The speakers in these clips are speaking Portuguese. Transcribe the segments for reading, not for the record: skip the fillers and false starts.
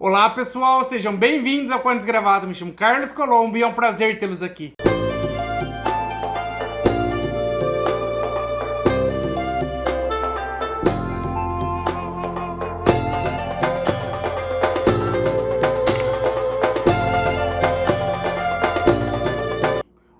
Olá pessoal, sejam bem-vindos ao Quantos Gravado. Me chamo Carlos Colombo e é um prazer tê-los aqui.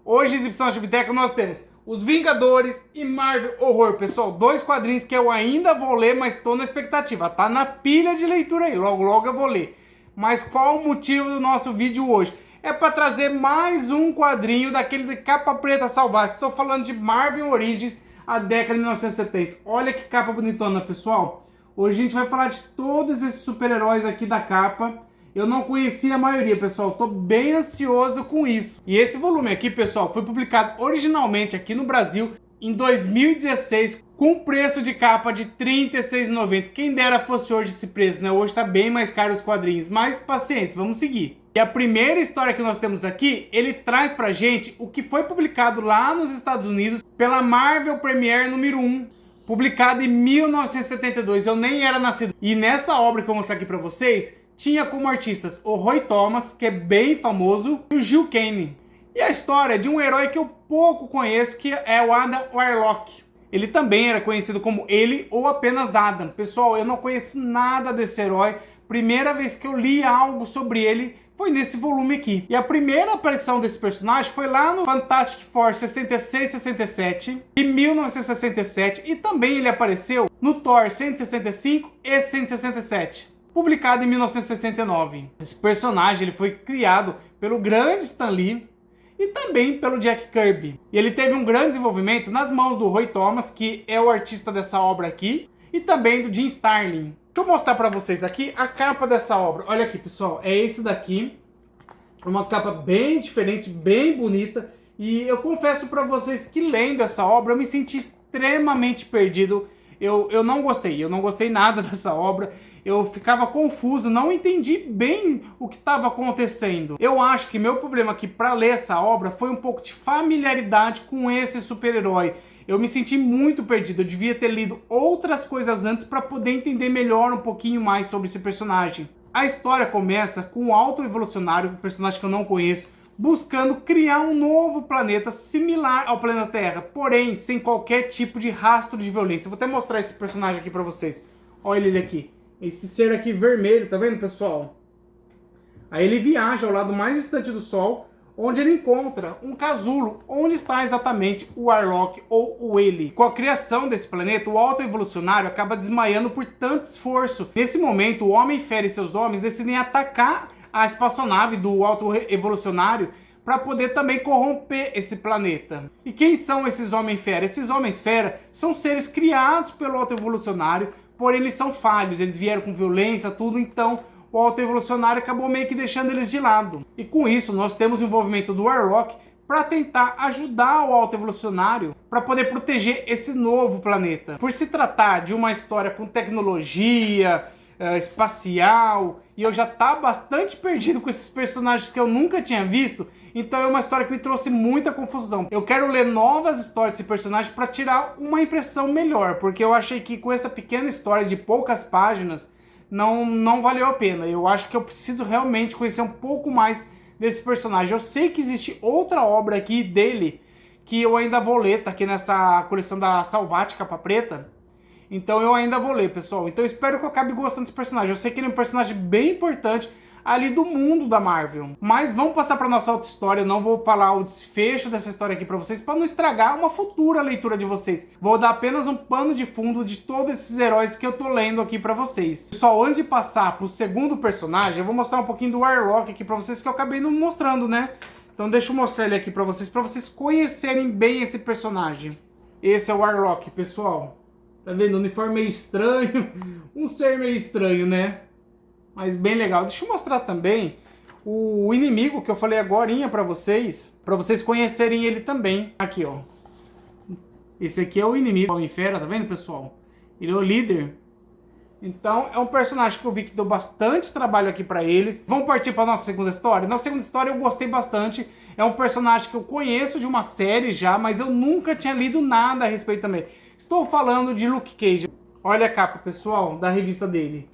Hoje, exibição de biblioteca, nós temos Os Vingadores e Marvel Horror. Pessoal, dois quadrinhos que eu ainda vou ler, mas estou na expectativa. Tá na pilha de leitura aí, logo logo eu vou ler. Mas qual o motivo do nosso vídeo hoje? É para trazer mais um quadrinho daquele de capa preta salvada. Estou falando de Marvel Origins, a década de 1970. Olha que capa bonitona, pessoal. Hoje a gente vai falar de todos esses super-heróis aqui da capa. Eu não conhecia a maioria, pessoal. Tô bem ansioso com isso. E esse volume aqui, pessoal, foi publicado originalmente aqui no Brasil em 2016 com preço de capa de R$ 36,90. Quem dera fosse hoje esse preço, né? Hoje tá bem mais caro os quadrinhos. Mas paciência, vamos seguir. E a primeira história que nós temos aqui, ele traz pra gente o que foi publicado lá nos Estados Unidos pela Marvel Premiere número 1. Publicado em 1972. Eu nem era nascido. E nessa obra que eu vou mostrar aqui pra vocês, tinha como artistas o Roy Thomas, que é bem famoso, e o Gil Kane. E a história é de um herói que eu pouco conheço, que é o Adam Warlock. Ele também era conhecido como ele ou apenas Adam. Pessoal, eu não conheço nada desse herói. Primeira vez que eu li algo sobre ele foi nesse volume aqui. E a primeira aparição desse personagem foi lá no Fantastic Four 66-67, de 1967. E também ele apareceu no Thor 165 e 167. Publicado em 1969. Esse personagem ele foi criado pelo grande Stan Lee e também pelo Jack Kirby. E ele teve um grande desenvolvimento nas mãos do Roy Thomas, que é o artista dessa obra aqui, e também do Jim Starlin. Deixa eu mostrar para vocês aqui a capa dessa obra. Olha aqui, pessoal, é esse daqui. Uma capa bem diferente, bem bonita. E eu confesso para vocês que lendo essa obra eu me senti extremamente perdido. Eu não gostei nada dessa obra. Eu ficava confuso, não entendi bem o que estava acontecendo. Eu acho que meu problema aqui para ler essa obra foi um pouco de familiaridade com esse super-herói. Eu me senti muito perdido, eu devia ter lido outras coisas antes para poder entender melhor um pouquinho mais sobre esse personagem. A história começa com o Alto Evolucionário, um personagem que eu não conheço, buscando criar um novo planeta similar ao planeta Terra, porém sem qualquer tipo de rastro de violência. Eu vou até mostrar esse personagem aqui para vocês. Olha ele aqui. Esse ser aqui vermelho, tá vendo, pessoal? Aí ele viaja ao lado mais distante do Sol, onde ele encontra um casulo, onde está exatamente o Warlock ou o Ele. Com a criação desse planeta, o Alto Evolucionário acaba desmaiando por tanto esforço. Nesse momento, o Homem-Fera e seus homens decidem atacar a espaçonave do Alto Evolucionário para poder também corromper esse planeta. E quem são esses Homem-Fera? Esses Homens-Fera são seres criados pelo Alto Evolucionário, porém eles são falhos, eles vieram com violência, tudo, então o Alto Evolucionário acabou meio que deixando eles de lado. E com isso nós temos o envolvimento do Warlock para tentar ajudar o Alto Evolucionário para poder proteger esse novo planeta. Por se tratar de uma história com tecnologia espacial, e eu já estava bastante perdido com esses personagens que eu nunca tinha visto, então é uma história que me trouxe muita confusão. Eu quero ler novas histórias desse personagem para tirar uma impressão melhor, porque eu achei que com essa pequena história de poucas páginas, não valeu a pena. Eu acho que eu preciso realmente conhecer um pouco mais desse personagem. Eu sei que existe outra obra aqui dele, que eu ainda vou ler, tá aqui nessa coleção da Salvat, capa preta. Então eu ainda vou ler, pessoal. Então eu espero que eu acabe gostando desse personagem. Eu sei que ele é um personagem bem importante ali do mundo da Marvel. Mas vamos passar para nossa outra história. Eu não vou falar o desfecho dessa história aqui para vocês, para não estragar uma futura leitura de vocês. Vou dar apenas um pano de fundo de todos esses heróis que eu tô lendo aqui para vocês. Pessoal, antes de passar pro segundo personagem, eu vou mostrar um pouquinho do Warlock aqui para vocês, que eu acabei não mostrando, né? Então deixa eu mostrar ele aqui para vocês conhecerem bem esse personagem. Esse é o Warlock, pessoal. Tá vendo? Um uniforme meio estranho. Um ser meio estranho, né? Mas bem legal. Deixa eu mostrar também o inimigo que eu falei agorinha pra vocês conhecerem ele também. Aqui, ó. Esse aqui é o inimigo, o Homem-Fera, tá vendo, pessoal? Ele é o líder. Então, é um personagem que eu vi que deu bastante trabalho aqui pra eles. Vamos partir pra nossa segunda história? Na segunda história eu gostei bastante. É um personagem que eu conheço de uma série já, mas eu nunca tinha lido nada a respeito também. Estou falando de Luke Cage. Olha a capa, pessoal, da revista dele.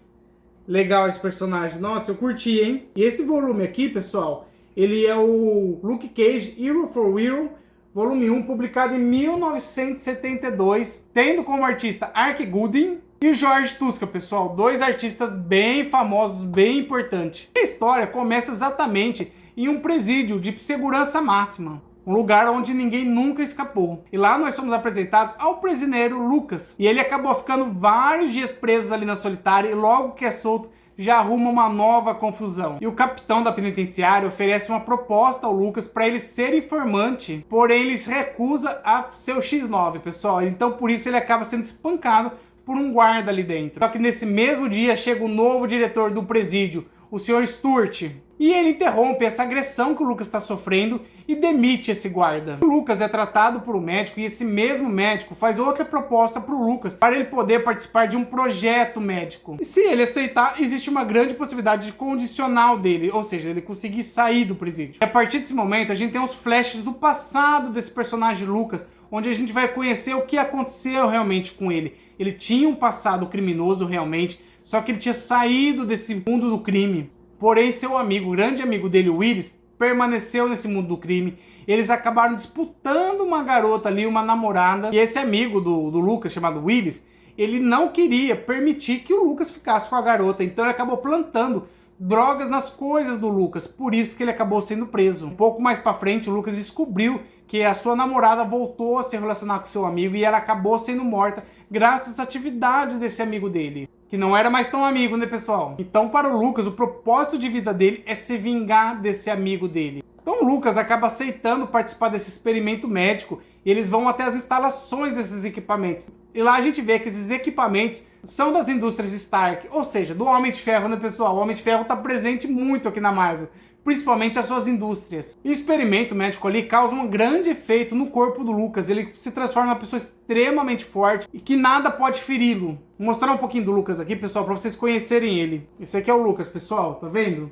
Legal esse personagem. Nossa, eu curti, hein? E esse volume aqui, pessoal, ele é o Luke Cage Hero for Hero, volume 1, publicado em 1972, tendo como artista Ark Goodwin e George Tuska, pessoal. Dois artistas bem famosos, bem importantes. A história começa exatamente em um presídio de segurança máxima. Um lugar onde ninguém nunca escapou. E lá nós somos apresentados ao prisioneiro Lucas. E ele acabou ficando vários dias preso ali na solitária e logo que é solto já arruma uma nova confusão. E o capitão da penitenciária oferece uma proposta ao Lucas para ele ser informante, porém ele se recusa a ser o X9, pessoal. Então por isso ele acaba sendo espancado por um guarda ali dentro. Só que nesse mesmo dia chega o novo diretor do presídio, o Sr. Stuart. E ele interrompe essa agressão que o Lucas está sofrendo e demite esse guarda. O Lucas é tratado por um médico e esse mesmo médico faz outra proposta para o Lucas para ele poder participar de um projeto médico. E se ele aceitar, existe uma grande possibilidade de condicional dele, ou seja, ele conseguir sair do presídio. E a partir desse momento a gente tem os flashes do passado desse personagem Lucas, onde a gente vai conhecer o que aconteceu realmente com ele. Ele tinha um passado criminoso realmente, só que ele tinha saído desse mundo do crime. Porém, seu amigo, o grande amigo dele, o Willis, permaneceu nesse mundo do crime. Eles acabaram disputando uma garota ali, uma namorada. E esse amigo do Lucas, chamado Willis, ele não queria permitir que o Lucas ficasse com a garota. Então ele acabou plantando drogas nas coisas do Lucas. Por isso que ele acabou sendo preso. Um pouco mais pra frente, o Lucas descobriu que a sua namorada voltou a se relacionar com seu amigo e ela acabou sendo morta graças às atividades desse amigo dele. Que não era mais tão amigo, né, pessoal? Então, para o Lucas, o propósito de vida dele é se vingar desse amigo dele. Então, o Lucas acaba aceitando participar desse experimento médico e eles vão até as instalações desses equipamentos. E lá a gente vê que esses equipamentos são das indústrias Stark, ou seja, do Homem de Ferro, né, pessoal? O Homem de Ferro está presente muito aqui na Marvel, principalmente as suas indústrias. E o experimento médico ali causa um grande efeito no corpo do Lucas. Ele se transforma em uma pessoa extremamente forte e que nada pode feri-lo. Vou mostrar um pouquinho do Lucas aqui, pessoal, para vocês conhecerem ele. Esse aqui é o Lucas, pessoal, tá vendo?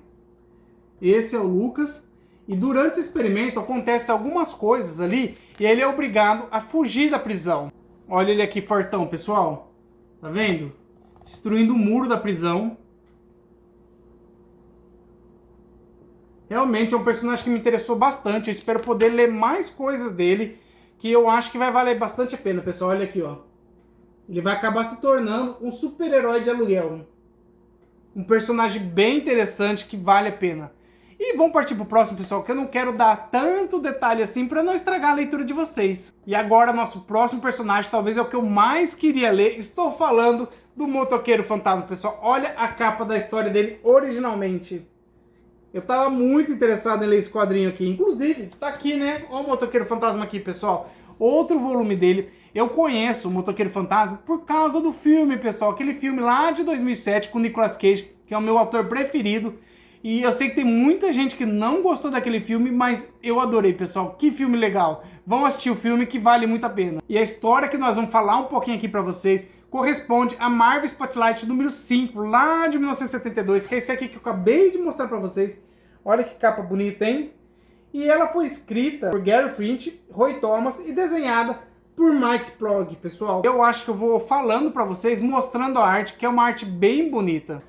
Esse é o Lucas. E durante esse experimento acontecem algumas coisas ali e ele é obrigado a fugir da prisão. Olha ele aqui fortão, pessoal. Tá vendo? Destruindo o muro da prisão. Realmente é um personagem que me interessou bastante. Eu espero poder ler mais coisas dele, que eu acho que vai valer bastante a pena, pessoal. Olha aqui, ó. Ele vai acabar se tornando um super-herói de aluguel. Um personagem bem interessante que vale a pena. E vamos partir pro próximo, pessoal, que eu não quero dar tanto detalhe assim para não estragar a leitura de vocês. E agora, nosso próximo personagem, talvez é o que eu mais queria ler. Estou falando do Motoqueiro Fantasma, pessoal. Olha a capa da história dele originalmente. Eu tava muito interessado em ler esse quadrinho aqui. Inclusive, tá aqui, né? Olha o Motoqueiro Fantasma aqui, pessoal. Outro volume dele. Eu conheço o Motoqueiro Fantasma por causa do filme, pessoal. Aquele filme lá de 2007 com o Nicolas Cage, que é o meu ator preferido. E eu sei que tem muita gente que não gostou daquele filme, mas eu adorei, pessoal. Que filme legal. Vão assistir o filme que vale muito a pena. E a história que nós vamos falar um pouquinho aqui pra vocês corresponde a Marvel Spotlight número 5, lá de 1972, que é esse aqui que eu acabei de mostrar pra vocês. Olha que capa bonita, hein? E ela foi escrita por Gary Fringe, Roy Thomas e desenhada por Mike Ploug, pessoal. Eu acho que eu vou falando pra vocês, mostrando a arte, que é uma arte bem bonita.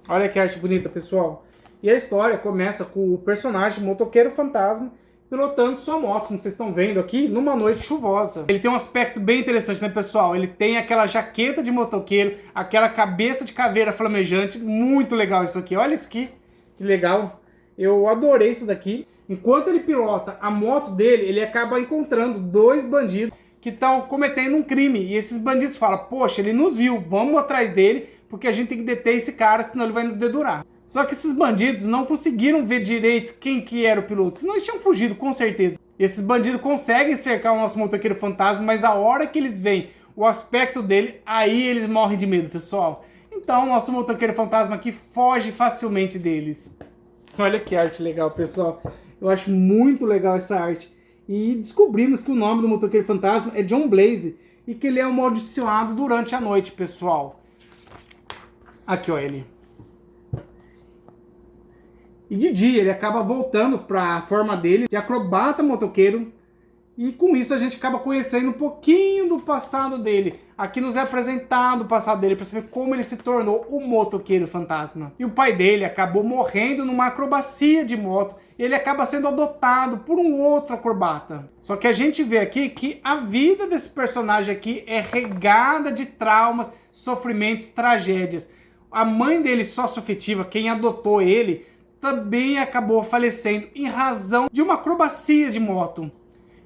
Olha que arte bonita, pessoal. E a história começa com o personagem Motoqueiro Fantasma pilotando sua moto, como vocês estão vendo aqui, numa noite chuvosa. Ele tem um aspecto bem interessante, né, pessoal? Ele tem aquela jaqueta de motoqueiro, aquela cabeça de caveira flamejante. Muito legal isso aqui. Olha isso aqui, que legal. Eu adorei isso daqui. Enquanto ele pilota a moto dele, ele acaba encontrando dois bandidos que estão cometendo um crime. E esses bandidos falam, poxa, ele nos viu, vamos atrás dele, porque a gente tem que deter esse cara, senão ele vai nos dedurar. Só que esses bandidos não conseguiram ver direito quem que era o piloto, senão eles tinham fugido, com certeza. E esses bandidos conseguem cercar o nosso motoqueiro fantasma, mas a hora que eles veem o aspecto dele, aí eles morrem de medo, pessoal. Então o nosso motoqueiro fantasma aqui foge facilmente deles. Olha que arte legal, pessoal. Eu acho muito legal essa arte. E descobrimos que o nome do motoqueiro fantasma é John Blaze e que ele é amaldiçoado durante a noite, pessoal. Aqui, ó, ele. E de dia ele acaba voltando para a forma dele de acrobata motoqueiro E com isso a gente acaba conhecendo um pouquinho do passado dele. Aqui nos é apresentado o passado dele para saber como ele se tornou o motoqueiro fantasma. E o pai dele acabou morrendo numa acrobacia de moto. E ele acaba sendo adotado por um outro acrobata. Só que a gente vê aqui que a vida desse personagem aqui é regada de traumas, sofrimentos, tragédias. A mãe dele, sócio-afetiva, quem adotou ele, também acabou falecendo em razão de uma acrobacia de moto.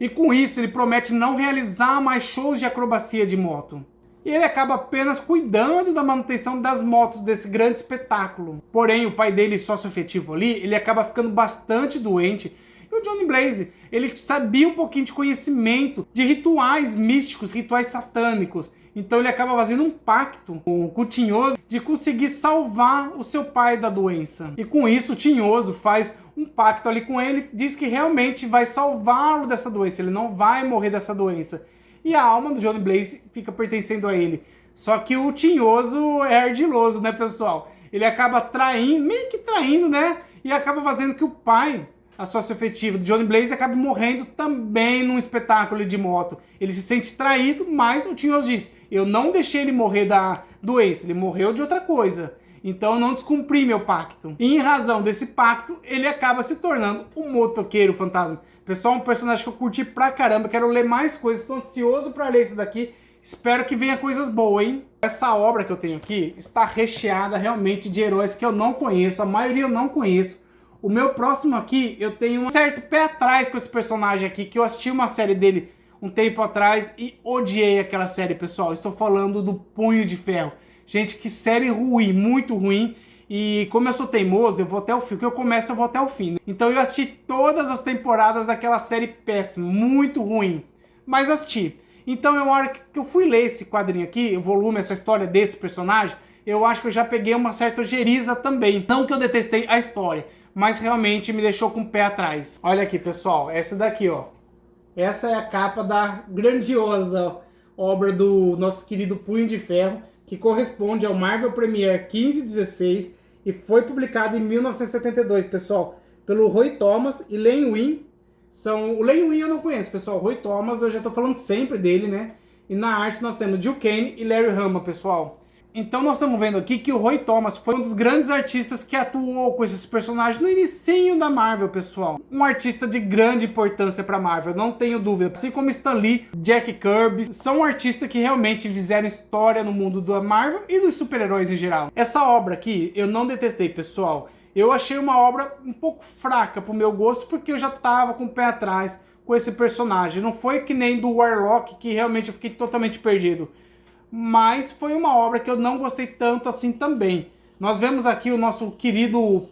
E com isso ele promete não realizar mais shows de acrobacia de moto. E ele acaba apenas cuidando da manutenção das motos desse grande espetáculo. Porém, o pai dele, sócio-afetivo ali, ele acaba ficando bastante doente. E o Johnny Blaze, ele sabia um pouquinho de conhecimento de rituais místicos, rituais satânicos. Então ele acaba fazendo um pacto com o Tinhoso de conseguir salvar o seu pai da doença. E com isso o Tinhoso faz um pacto ali com ele, diz que realmente vai salvá-lo dessa doença, ele não vai morrer dessa doença. E a alma do Johnny Blaze fica pertencendo a ele. Só que o Tinhoso é ardiloso, né, pessoal? Ele acaba traindo, meio que traindo, né? E acaba fazendo que o pai, a sócio-afetiva do Johnny Blaze, acabe morrendo também num espetáculo de moto. Ele se sente traído, mas o Tinhoso diz: eu não deixei ele morrer da doença, ele morreu de outra coisa. Então eu não descumpri meu pacto. E em razão desse pacto, ele acaba se tornando um motoqueiro fantasma. Pessoal, um personagem que eu curti pra caramba, quero ler mais coisas, estou ansioso pra ler isso daqui. Espero que venha coisas boas, hein? Essa obra que eu tenho aqui está recheada realmente de heróis que eu não conheço, a maioria eu não conheço. O meu próximo aqui, eu tenho um certo pé atrás com esse personagem aqui, que eu assisti uma série dele um tempo atrás e odiei aquela série, pessoal. Estou falando do Punho de Ferro. Gente, que série ruim, muito ruim. E como eu sou teimoso, eu vou até o fim. O que eu começo, eu vou até o fim. Né? Então eu assisti todas as temporadas daquela série péssima, muito ruim. Mas assisti. Então, na hora que eu fui ler esse quadrinho aqui, o volume, essa história desse personagem, eu acho que eu já peguei uma certa ojeriza também. Não que eu detestei a história, mas realmente me deixou com o pé atrás. Olha aqui, pessoal, essa daqui, ó. Essa é a capa da grandiosa obra do nosso querido Punho de Ferro, que corresponde ao Marvel Premiere 1516 e foi publicado em 1972, pessoal, pelo Roy Thomas e Len Wein. O Len Wein eu não conheço, pessoal. O Roy Thomas eu já tô falando sempre dele, né? E na arte nós temos Gil Kane e Larry Hama, pessoal. Então nós estamos vendo aqui que o Roy Thomas foi um dos grandes artistas que atuou com esses personagens no inicinho da Marvel, pessoal. Um artista de grande importância para Marvel, não tenho dúvida. Assim como Stan Lee, Jack Kirby, são artistas que realmente fizeram história no mundo da Marvel e dos super-heróis em geral. Essa obra aqui eu não detestei, pessoal. Eu achei uma obra um pouco fraca pro meu gosto, porque eu já tava com o pé atrás com esse personagem. Não foi que nem do Warlock, que realmente eu fiquei totalmente perdido. Mas foi uma obra que eu não gostei tanto assim também. Nós vemos aqui o nosso querido,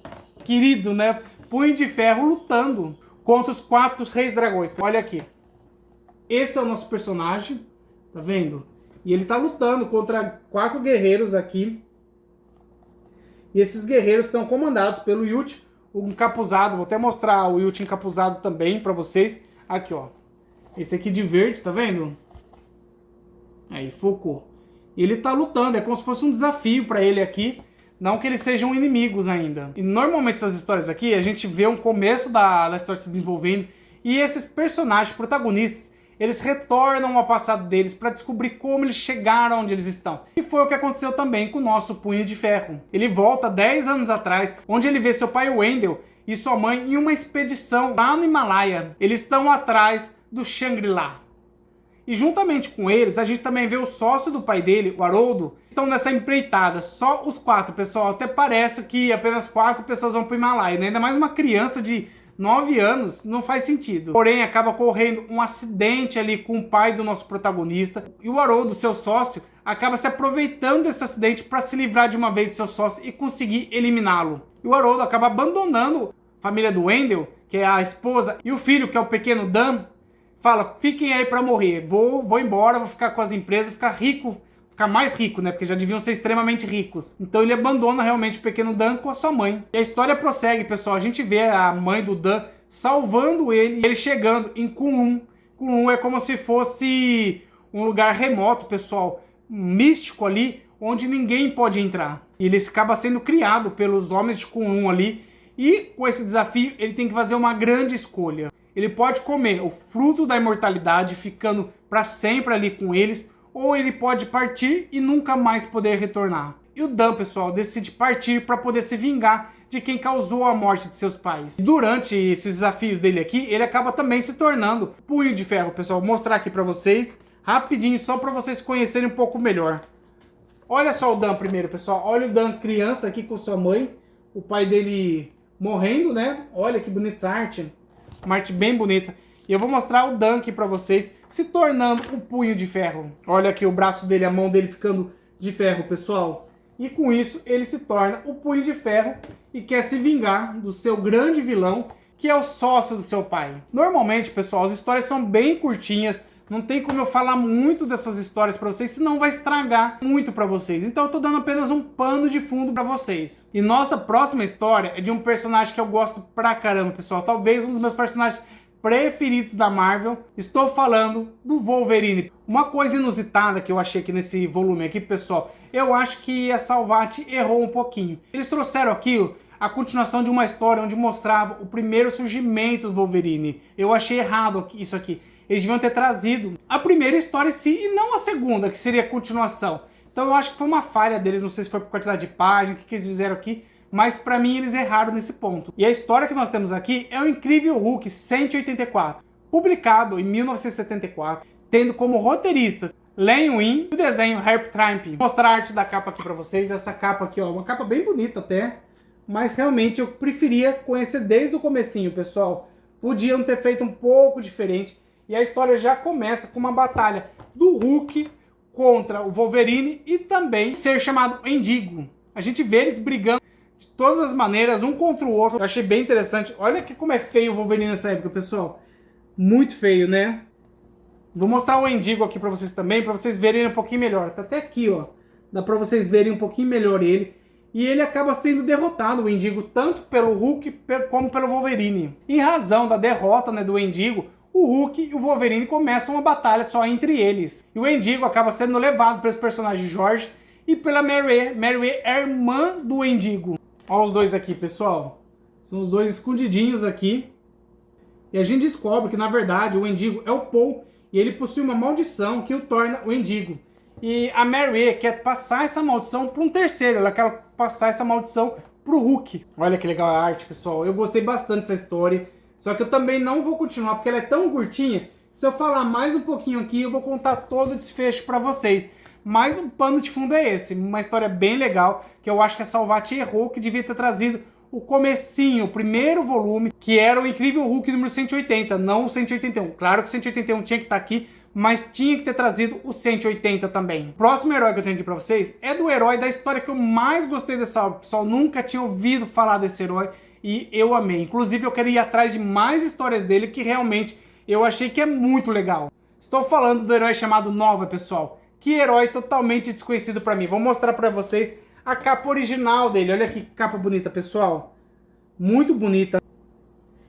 né, Punho de Ferro lutando contra os 4 Reis Dragões. Olha aqui. Esse é o nosso personagem, tá vendo? E ele tá lutando contra 4 guerreiros aqui. E esses guerreiros são comandados pelo Yuchi, o encapuzado. Vou até mostrar o Yuchi encapuzado também pra vocês. Aqui, ó. Esse aqui de verde, tá vendo? Aí, focou. Ele tá lutando, é como se fosse um desafio pra ele aqui. Não que eles sejam inimigos ainda. E normalmente essas histórias aqui, a gente vê um começo da história se desenvolvendo. E esses personagens protagonistas, eles retornam ao passado deles para descobrir como eles chegaram onde eles estão. E foi o que aconteceu também com o nosso Punho de Ferro. Ele volta 10 anos atrás, onde ele vê seu pai Wendell e sua mãe em uma expedição lá no Himalaia. Eles estão atrás do Shangri-La. E juntamente com eles, a gente também vê o sócio do pai dele, o Haroldo, estão nessa empreitada. Só os 4, pessoal. Até parece que apenas 4 pessoas vão para o Himalaia, né? Ainda mais uma criança de 9 anos, não faz sentido. Porém, acaba ocorrendo um acidente ali com o pai do nosso protagonista. E o Haroldo, seu sócio, acaba se aproveitando desse acidente para se livrar de uma vez do seu sócio e conseguir eliminá-lo. E o Haroldo acaba abandonando a família do Wendell, que é a esposa, e o filho, que é o pequeno Dan. Fala, fiquem aí pra morrer, vou embora, vou ficar com as empresas, ficar rico, ficar mais rico, né? Porque já deviam ser extremamente ricos. Então ele abandona realmente o pequeno Dan com a sua mãe. E a história prossegue, pessoal. A gente vê a mãe do Dan salvando ele, ele chegando em Kunlun. Kunlun é como se fosse um lugar remoto, pessoal, místico ali, onde ninguém pode entrar. E ele acaba sendo criado pelos homens de Kunlun ali. E com esse desafio, ele tem que fazer uma grande escolha. ele pode comer o fruto da imortalidade, ficando para sempre ali com eles, ou ele pode partir e nunca mais poder retornar. E o Dan, pessoal, decide partir para poder se vingar de quem causou a morte de seus pais. Durante esses desafios dele aqui, ele acaba também se tornando Punho de Ferro, pessoal. Vou mostrar aqui para vocês, rapidinho, só para vocês conhecerem um pouco melhor. Olha só o Dan primeiro, pessoal. Olha o Dan criança aqui com sua mãe. O pai dele morrendo, né? Olha que bonita essa arte. Uma arte bem bonita. E eu vou mostrar o Dan aqui pra vocês, se tornando o Punho de Ferro. Olha aqui o braço dele, a mão dele ficando de ferro, pessoal. E com isso, ele se torna o Punho de Ferro e quer se vingar do seu grande vilão, que é o sócio do seu pai. Normalmente, pessoal, as histórias são bem curtinhas. Não tem como eu falar muito dessas histórias pra vocês, senão vai estragar muito pra vocês. Então eu tô dando apenas um pano de fundo pra vocês. E nossa próxima história é de um personagem que eu gosto pra caramba, pessoal. Talvez um dos meus personagens preferidos da Marvel. Estou falando do Wolverine. Uma coisa inusitada que eu achei aqui nesse volume aqui, pessoal, eu acho que a Salvat errou um pouquinho. Eles trouxeram aqui a continuação de uma história onde mostrava o primeiro surgimento do Wolverine. Eu achei errado isso aqui. Eles deviam ter trazido a primeira história em si e não a segunda, que seria a continuação. Então eu acho que foi uma falha deles, não sei se foi por quantidade de páginas, o que eles fizeram aqui, mas pra mim eles erraram nesse ponto. E a história que nós temos aqui é o Incrível Hulk 184, publicado em 1974, tendo como roteiristas Len Wein e o desenho Herb Tramp. Vou mostrar a arte da capa aqui pra vocês, essa capa aqui, ó, uma capa bem bonita até, mas realmente eu preferia conhecer desde o comecinho, pessoal. Podiam ter feito um pouco diferente. E a história já começa com uma batalha do Hulk contra o Wolverine e também o ser chamado Wendigo. A gente vê eles brigando de todas as maneiras, um contra o outro. Eu achei bem interessante. Olha aqui como é feio o Wolverine nessa época, pessoal. Muito feio, né? Vou mostrar o Wendigo aqui pra vocês também, pra vocês verem um pouquinho melhor. Tá até aqui, ó. Dá pra vocês verem um pouquinho melhor ele. E ele acaba sendo derrotado, o Wendigo, tanto pelo Hulk como pelo Wolverine. Em razão da derrota, né, do Wendigo, o Hulk e o Wolverine começam uma batalha só entre eles. E o Wendigo acaba sendo levado pelos personagens George e pela Mary. Mary é a irmã do Wendigo. Olha os dois aqui, pessoal. São os dois escondidinhos aqui. E a gente descobre que, na verdade, o Wendigo é o Paul e ele possui uma maldição que o torna o Wendigo. E a Mary quer passar essa maldição para um terceiro. Ela quer passar essa maldição para o Hulk. Olha que legal a arte, pessoal. Eu gostei bastante dessa história. Só que eu também não vou continuar, porque ela é tão curtinha, se eu falar mais um pouquinho aqui, eu vou contar todo o desfecho pra vocês. Mas o pano de fundo é esse, uma história bem legal, que eu acho que a Salvat errou, que devia ter trazido o comecinho, o primeiro volume, que era o Incrível Hulk número 180, não o 181. Claro que o 181 tinha que estar aqui, mas tinha que ter trazido o 180 também. O próximo herói que eu tenho aqui pra vocês é do herói da história que eu mais gostei dessa obra. O pessoal nunca tinha ouvido falar desse herói. E eu amei. Inclusive eu queria ir atrás de mais histórias dele que realmente eu achei que é muito legal. Estou falando do herói chamado Nova, pessoal. Que herói totalmente desconhecido pra mim. Vou mostrar pra vocês a capa original dele. Olha que capa bonita, pessoal. Muito bonita.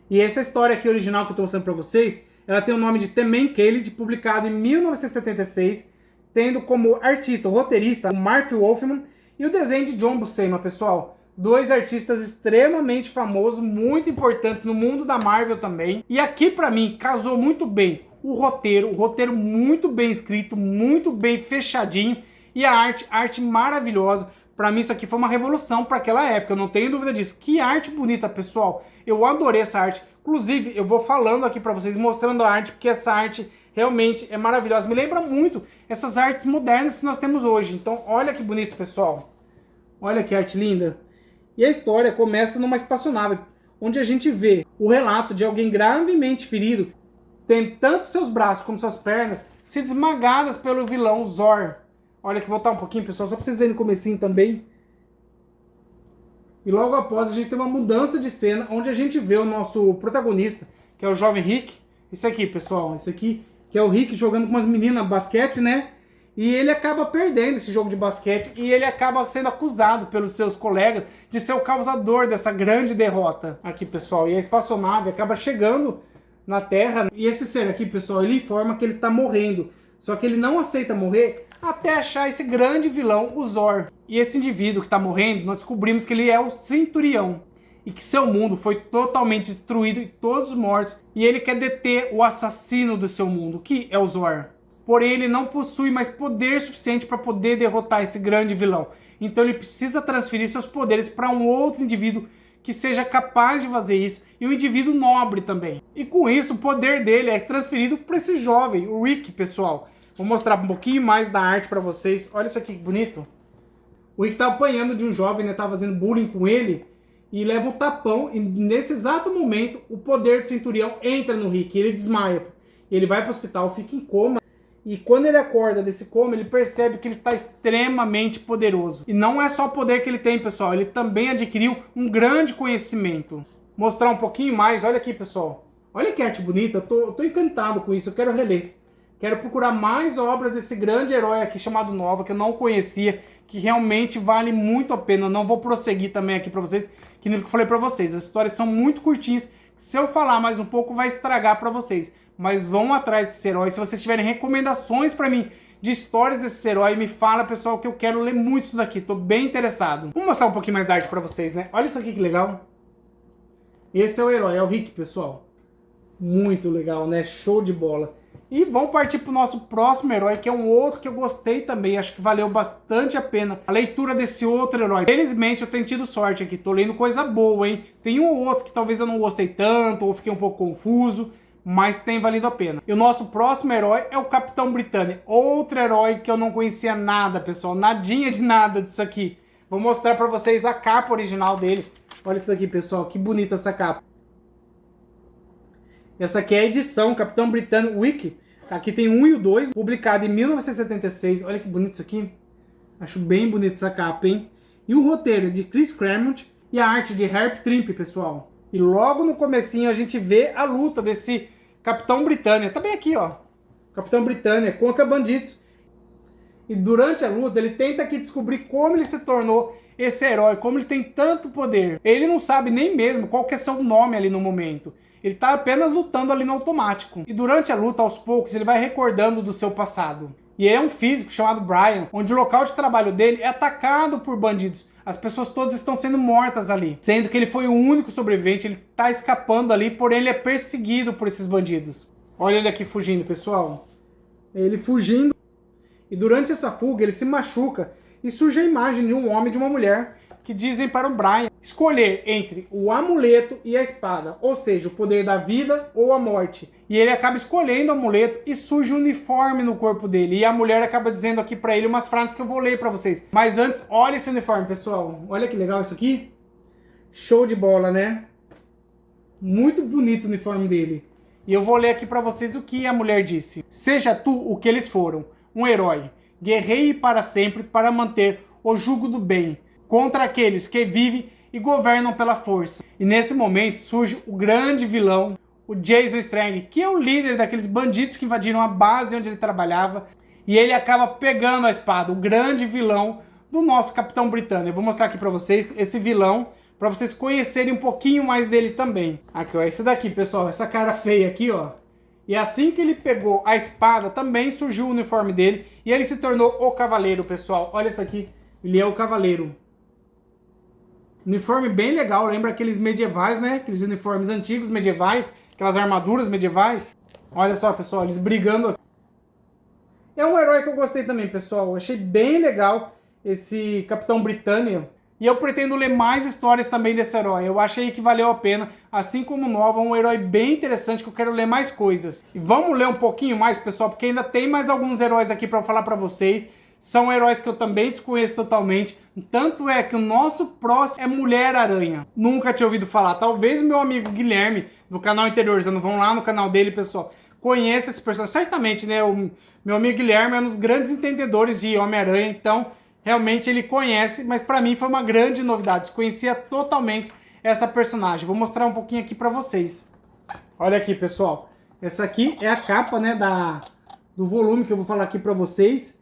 E essa história aqui original que eu estou mostrando pra vocês, ela tem o nome de The Man Khaled, publicado em 1976, tendo como artista, o roteirista, o Marv Wolfman e o desenho de John Buscema, pessoal. Dois artistas extremamente famosos, muito importantes no mundo da Marvel também. E aqui pra mim casou muito bem o roteiro muito bem escrito, muito bem fechadinho. E a arte maravilhosa. Pra mim isso aqui foi uma revolução para aquela época, eu não tenho dúvida disso. Que arte bonita, pessoal. Eu adorei essa arte. Inclusive, eu vou falando aqui pra vocês, mostrando a arte, porque essa arte realmente é maravilhosa. Me lembra muito essas artes modernas que nós temos hoje. Então, olha que bonito, pessoal. Olha que arte linda. E a história começa numa espaçonave, onde a gente vê o relato de alguém gravemente ferido, tendo tanto seus braços como suas pernas sido esmagadas pelo vilão Zor. Olha que vou voltar um pouquinho, pessoal, só para vocês verem no comecinho também. E logo após a gente tem uma mudança de cena, onde a gente vê o nosso protagonista, que é o jovem Rick. Esse aqui, pessoal, esse aqui, que é o Rick jogando com umas meninas basquete, né? E ele acaba perdendo esse jogo de basquete e ele acaba sendo acusado pelos seus colegas de ser o causador dessa grande derrota. Aqui, pessoal, e a espaçonave acaba chegando na Terra. E esse ser aqui, pessoal, ele informa que ele tá morrendo. Só que ele não aceita morrer até achar esse grande vilão, o Zor. E esse indivíduo que tá morrendo, nós descobrimos que ele é o Centurião. e que seu mundo foi totalmente destruído e todos mortos, e ele quer deter o assassino do seu mundo, que é o Zor. Porém, ele não possui mais poder suficiente para poder derrotar esse grande vilão. Então ele precisa transferir seus poderes para um outro indivíduo que seja capaz de fazer isso, e um indivíduo nobre também. E com isso, o poder dele é transferido para esse jovem, o Rick, pessoal. Vou mostrar um pouquinho mais da arte para vocês. Olha isso aqui que bonito. O Rick tá apanhando de um jovem, né? Tá fazendo bullying com ele, e leva um tapão, e nesse exato momento, o poder do Centurião entra no Rick, e ele desmaia. Ele vai para o hospital, fica em coma, e quando ele acorda desse coma, ele percebe que ele está extremamente poderoso. E não é só o poder que ele tem, pessoal. Ele também adquiriu um grande conhecimento. Mostrar um pouquinho mais. Olha aqui, pessoal. Olha que arte bonita. Eu tô encantado com isso. Eu quero reler. Quero procurar mais obras desse grande herói aqui chamado Nova, que eu não conhecia, que realmente vale muito a pena. Eu não vou prosseguir também aqui para vocês, que nem eu falei para vocês. As histórias são muito curtinhas. Se eu falar mais um pouco, vai estragar para vocês. Mas vão atrás desse herói. Se vocês tiverem recomendações para mim de histórias desse herói, me fala, pessoal, que eu quero ler muito isso daqui. Tô bem interessado. Vou mostrar um pouquinho mais da arte para vocês, né? Olha isso aqui que legal. Esse é o herói, é o Rick, pessoal. Muito legal, né? Show de bola. E vamos partir pro nosso próximo herói, que é um outro que eu gostei também. Acho que valeu bastante a pena a leitura desse outro herói. Felizmente eu tenho tido sorte aqui. Tô lendo coisa boa, hein? Tem um ou outro que talvez eu não gostei tanto, ou fiquei um pouco confuso, mas tem valido a pena. E o nosso próximo herói é o Capitão Britânia. Outro herói que eu não conhecia nada, pessoal. Nadinha de nada disso aqui. Vou mostrar pra vocês a capa original dele. Olha isso daqui, pessoal. Que bonita essa capa. Essa aqui é a edição Capitão Britânia Wiki. Aqui tem 1 e o 2, publicado em 1976. Olha que bonito isso aqui. Acho bem bonito essa capa, hein? E o roteiro é de Chris Claremont e a arte de Herb Trimpe, pessoal. E logo no comecinho a gente vê a luta desse Capitão Britânia. Tá bem aqui, ó. Capitão Britânia contra bandidos. E durante a luta ele tenta aqui descobrir como ele se tornou esse herói, como ele tem tanto poder. Ele não sabe nem mesmo qual que é seu nome ali no momento. Ele tá apenas lutando ali no automático. E durante a luta, aos poucos, ele vai recordando do seu passado. E é um físico chamado Brian, onde o local de trabalho dele é atacado por bandidos. As pessoas todas estão sendo mortas ali. Sendo que ele foi o único sobrevivente, ele tá escapando ali, porém ele é perseguido por esses bandidos. Olha ele aqui fugindo, pessoal. Ele fugindo. E durante essa fuga, ele se machuca. E surge a imagem de um homem e de uma mulher que dizem para o Brian escolher entre o amuleto e a espada, ou seja, o poder da vida ou a morte. E ele acaba escolhendo o amuleto e surge um uniforme no corpo dele. E a mulher acaba dizendo aqui para ele umas frases que eu vou ler para vocês. Mas antes, olha esse uniforme, pessoal. Olha que legal isso aqui. Show de bola, né? Muito bonito o uniforme dele. E eu vou ler aqui para vocês o que a mulher disse. Seja tu o que eles foram, um herói. Guerreie para sempre para manter o jugo do bem contra aqueles que vivem e governam pela força. E nesse momento surge o grande vilão, o Jason Strang, que é o líder daqueles bandidos que invadiram a base onde ele trabalhava. E ele acaba pegando a espada, o grande vilão do nosso Capitão Britânia. Eu vou mostrar aqui pra vocês esse vilão, pra vocês conhecerem um pouquinho mais dele também. Aqui, ó, esse daqui, pessoal, essa cara feia aqui, ó. E assim que ele pegou a espada, também surgiu o uniforme dele. E ele se tornou o Cavaleiro, pessoal. Olha isso aqui, ele é o Cavaleiro. Uniforme bem legal, lembra aqueles medievais, né? Aqueles uniformes antigos medievais, aquelas armaduras medievais. Olha só, pessoal, eles brigando. É um herói que eu gostei também, pessoal. Eu achei bem legal esse Capitão Britânia. E eu pretendo ler mais histórias também desse herói. Eu achei que valeu a pena. Assim como Nova, um herói bem interessante que eu quero ler mais coisas. E vamos ler um pouquinho mais, pessoal, porque ainda tem mais alguns heróis aqui para falar para vocês. São heróis que eu também desconheço totalmente. Tanto é que o nosso próximo é Mulher-Aranha. Nunca tinha ouvido falar. Talvez o meu amigo Guilherme, do canal Interiores, não vão lá no canal dele, pessoal, conheça esse personagem. Certamente, né? O meu amigo Guilherme é um dos grandes entendedores de Homem-Aranha. Então, realmente ele conhece. Mas pra mim foi uma grande novidade. Desconhecia totalmente essa personagem. Vou mostrar um pouquinho aqui pra vocês. Olha aqui, pessoal. Essa aqui é a capa, né, do volume que eu vou falar aqui pra vocês.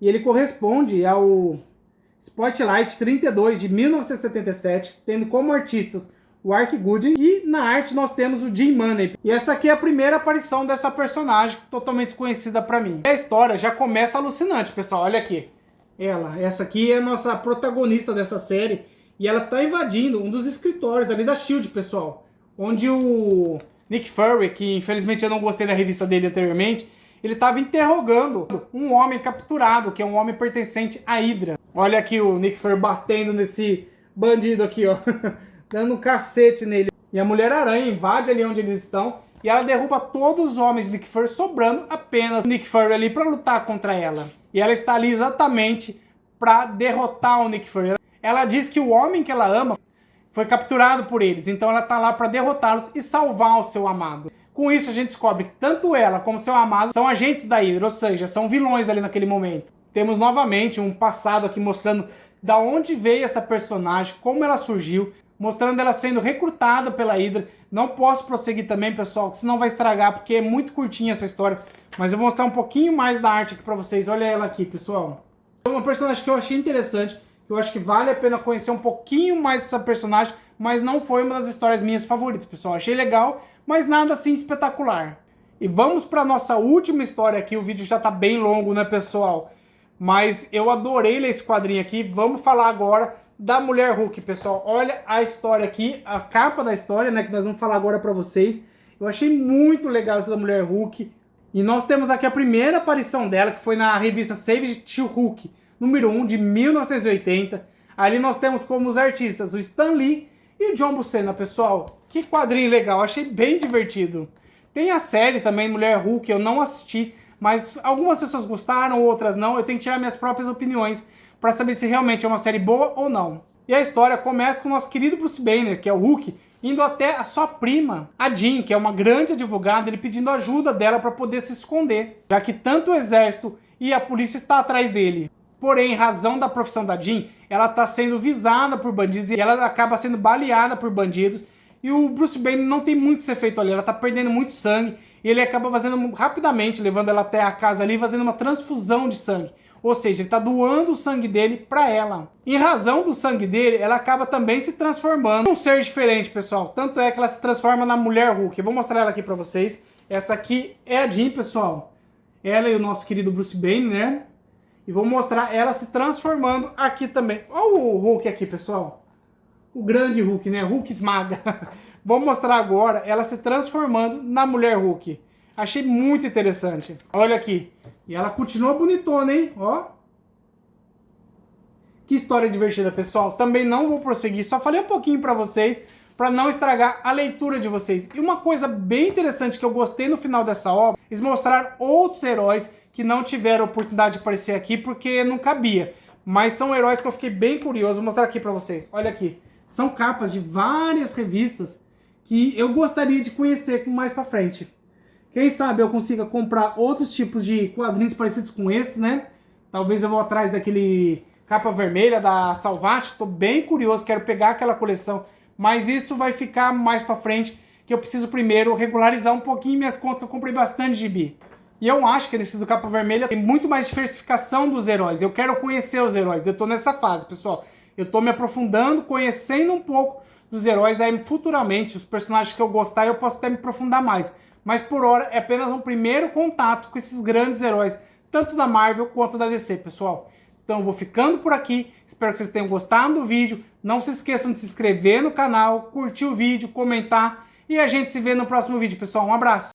E ele corresponde ao Spotlight 32 de 1977, tendo como artistas o Ark Goodwin, e na arte nós temos o Jim Mooney. E essa aqui é a primeira aparição dessa personagem, totalmente desconhecida pra mim. A história já começa alucinante, pessoal, olha aqui. Essa aqui é a nossa protagonista dessa série, E ela tá invadindo um dos escritórios ali da SHIELD, pessoal. Onde o Nick Fury, que infelizmente eu não gostei da revista dele anteriormente, ele estava interrogando um homem capturado, que é um homem pertencente à Hydra. Olha aqui o Nick Fury batendo nesse bandido aqui, ó. Dando um cacete nele. E a Mulher-Aranha invade ali onde eles estão e ela derruba todos os homens do Nick Fury, sobrando apenas o Nick Fury ali para lutar contra ela. E ela está ali exatamente para derrotar o Nick Fury. Ela diz que o homem que ela ama foi capturado por eles, então ela está lá para derrotá-los e salvar o seu amado. Com isso a gente descobre que tanto ela como seu amado são agentes da Hydra, ou seja, são vilões ali naquele momento. Temos novamente um passado aqui mostrando da onde veio essa personagem, como ela surgiu, mostrando ela sendo recrutada pela Hydra. Não posso prosseguir também, pessoal, senão vai estragar, porque é muito curtinha essa história. Mas eu vou mostrar um pouquinho mais da arte aqui pra vocês. Olha ela aqui, pessoal. É uma personagem que eu achei interessante, que eu acho que vale a pena conhecer um pouquinho mais dessa personagem, mas não foi uma das histórias minhas favoritas, pessoal. Achei legal, mas nada assim espetacular. E vamos pra nossa última história aqui. O vídeo já tá bem longo, né, pessoal? Mas eu adorei ler esse quadrinho aqui. Vamos falar agora da Mulher Hulk, pessoal. Olha a história aqui, a capa da história, né, que nós vamos falar agora pra vocês. Eu achei muito legal essa da Mulher Hulk. E nós temos aqui a primeira aparição dela, que foi na revista Savage She-Hulk, número 1, de 1980. Ali nós temos como os artistas o Stan Lee e o John Buscema, pessoal. Que quadrinho legal, achei bem divertido. Tem a série também, Mulher Hulk, eu não assisti, mas algumas pessoas gostaram, outras não. Eu tenho que tirar minhas próprias opiniões para saber se realmente é uma série boa ou não. E a história começa com o nosso querido Bruce Banner, que é o Hulk, indo até a sua prima, a Jean, que é uma grande advogada, ele pedindo ajuda dela para poder se esconder, já que tanto o exército e a polícia está atrás dele. Porém, em razão da profissão da Jean, ela está sendo visada por bandidos e ela acaba sendo baleada por bandidos. E o Bruce Banner não tem muito que ser feito ali, ela está perdendo muito sangue e ele acaba fazendo rapidamente, levando ela até a casa ali, fazendo uma transfusão de sangue. Ou seja, ele está doando o sangue dele para ela. Em razão do sangue dele, ela acaba também se transformando em um ser diferente, pessoal. Tanto é que ela se transforma na Mulher Hulk. Eu vou mostrar ela aqui para vocês. Essa aqui é a Jean, pessoal. Ela e o nosso querido Bruce Banner, né? E vou mostrar ela se transformando aqui também. Olha o Hulk aqui, pessoal. O grande Hulk, né? Hulk esmaga. Vou mostrar agora ela se transformando na Mulher Hulk. Achei muito interessante. Olha aqui. E ela continua bonitona, hein? Ó. Que história divertida, pessoal. Também não vou prosseguir. Só falei um pouquinho pra vocês, pra não estragar a leitura de vocês. E uma coisa bem interessante que eu gostei no final dessa obra, eles mostraram outros heróis que não tiveram oportunidade de aparecer aqui porque não cabia. Mas são heróis que eu fiquei bem curioso. Vou mostrar aqui pra vocês. Olha aqui. São capas de várias revistas que eu gostaria de conhecer mais pra frente. Quem sabe eu consiga comprar outros tipos de quadrinhos parecidos com esses, né? Talvez eu vou atrás daquele capa vermelha da Salvat. Tô bem curioso, quero pegar aquela coleção. Mas isso vai ficar mais pra frente, que eu preciso primeiro regularizar um pouquinho minhas contas, que eu comprei bastante gibi. E eu acho que nesse do capa vermelha tem muito mais diversificação dos heróis. Eu quero conhecer os heróis, eu tô nessa fase, pessoal. Eu tô me aprofundando, conhecendo um pouco dos heróis. Aí futuramente, os personagens que eu gostar, eu posso até me aprofundar mais. Mas por hora é apenas um primeiro contato com esses grandes heróis, tanto da Marvel quanto da DC, pessoal. Então eu vou ficando por aqui, espero que vocês tenham gostado do vídeo. Não se esqueçam de se inscrever no canal, curtir o vídeo, comentar. E a gente se vê no próximo vídeo, pessoal. Um abraço!